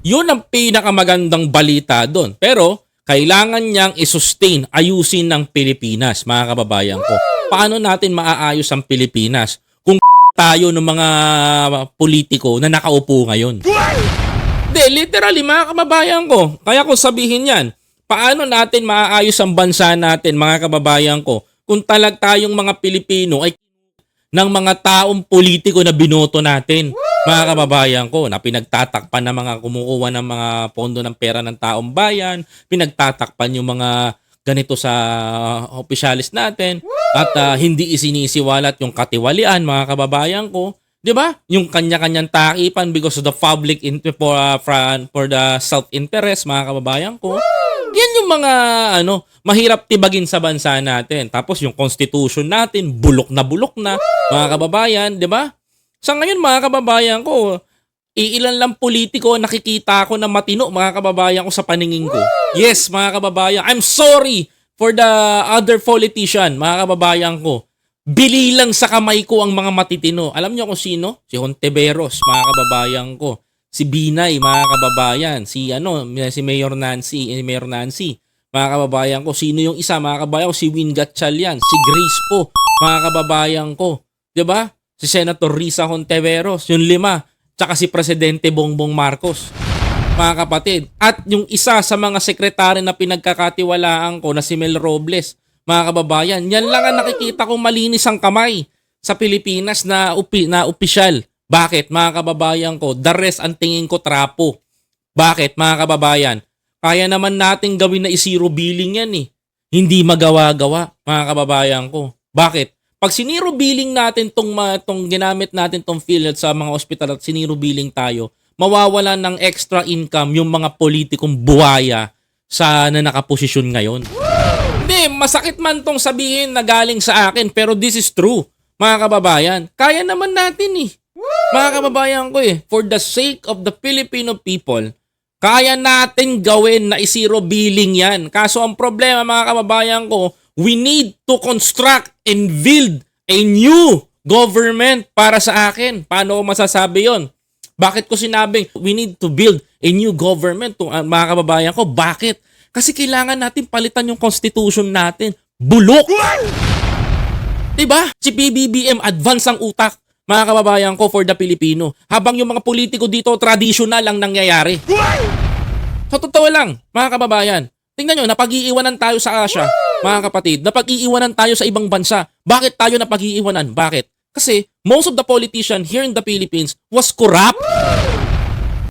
Yun ang pinakamagandang balita doon. Pero kailangan niyang i-sustain, ayusin ng Pilipinas, mga kababayan ko. Paano natin maaayos ang Pilipinas kung tayo ng mga politiko na nakaupo ngayon? Hindi, literally, mga kababayan ko. Kaya kung sabihin yan, paano natin maaayos ang bansa natin, mga kababayan ko, kung tayong mga Pilipino ay ng mga taong politiko na binoto natin, mga kababayan ko, na pinagtatakpan ng mga kumukuha ng mga pondo ng pera ng taong bayan, pinagtatakpan yung mga ganito sa opisyalis natin, at hindi isinisiwalat yung katiwalian, mga kababayan ko. 'Di ba? Yung kanya-kanyang takipan because of the public for the self-interest, mga kababayan ko. Yan yung mga mahirap tibagin sa bansa natin. Tapos yung constitution natin, bulok na, mga kababayan, 'di ba? Sa ngayon, mga kababayan ko, iilan lang politiko nakikita ko na matino, mga kababayan ko, sa paningin ko. Yes, mga kababayan, I'm sorry for the other politician, mga kababayan ko. Bili lang sa kamay ko ang mga matitino. Alam niyo kung sino? Si Hontiveros, mga kababayan ko. Si Binay, mga kababayan. Si Mayor Nancy, mga kababayan ko. Sino yung isa, mga kababayan ko? Si Win Gatchalian, si Grace po, mga kababayan ko. 'Di ba? Si Senator Risa Hontiveros, yung 5, tsaka si Presidente Bongbong Marcos, mga kapatid. At yung isa sa mga sekretary na pinagkakatiwalaan ko na si Mel Robles, mga kababayan, yan lang ang nakikita kong malinis ang kamay sa Pilipinas na opisyal. Bakit, mga kababayan ko? The rest ang tingin ko trapo. Bakit, mga kababayan? Kaya naman natin gawin na i-zero billing yan eh. Hindi magawa-gawa, mga kababayan ko. Bakit? Pag siniro billing natin tong ginamit natin tong PhilHealth sa mga ospital at siniro billing tayo, mawawalan ng extra income yung mga politikong buhaya na nakaposisyon ngayon. Hindi, masakit man tong sabihin na galing sa akin, pero this is true, mga kababayan. Kaya naman natin eh. Mga kababayan ko eh, for the sake of the Filipino people, kaya natin gawin na i-zero billing yan. Kaso ang problema, mga kababayan ko, we need to construct and build a new government para sa akin. Paano ko masasabi yon? Bakit ko sinabing we need to build a new government, mga kababayan ko? Bakit? Kasi kailangan natin palitan yung constitution natin. Bulok! Diba? Si PBBM advance ang utak, mga kababayan ko, for the Filipino. Habang yung mga politiko dito, traditional lang nangyayari. Sa totoo lang, mga kababayan, tingnan nyo, napag-iiwanan tayo sa Asia, mga kapatid. Napag-iiwanan tayo sa ibang bansa. Bakit tayo napag-iiwanan? Bakit? Kasi most of the politicians here in the Philippines was corrupt.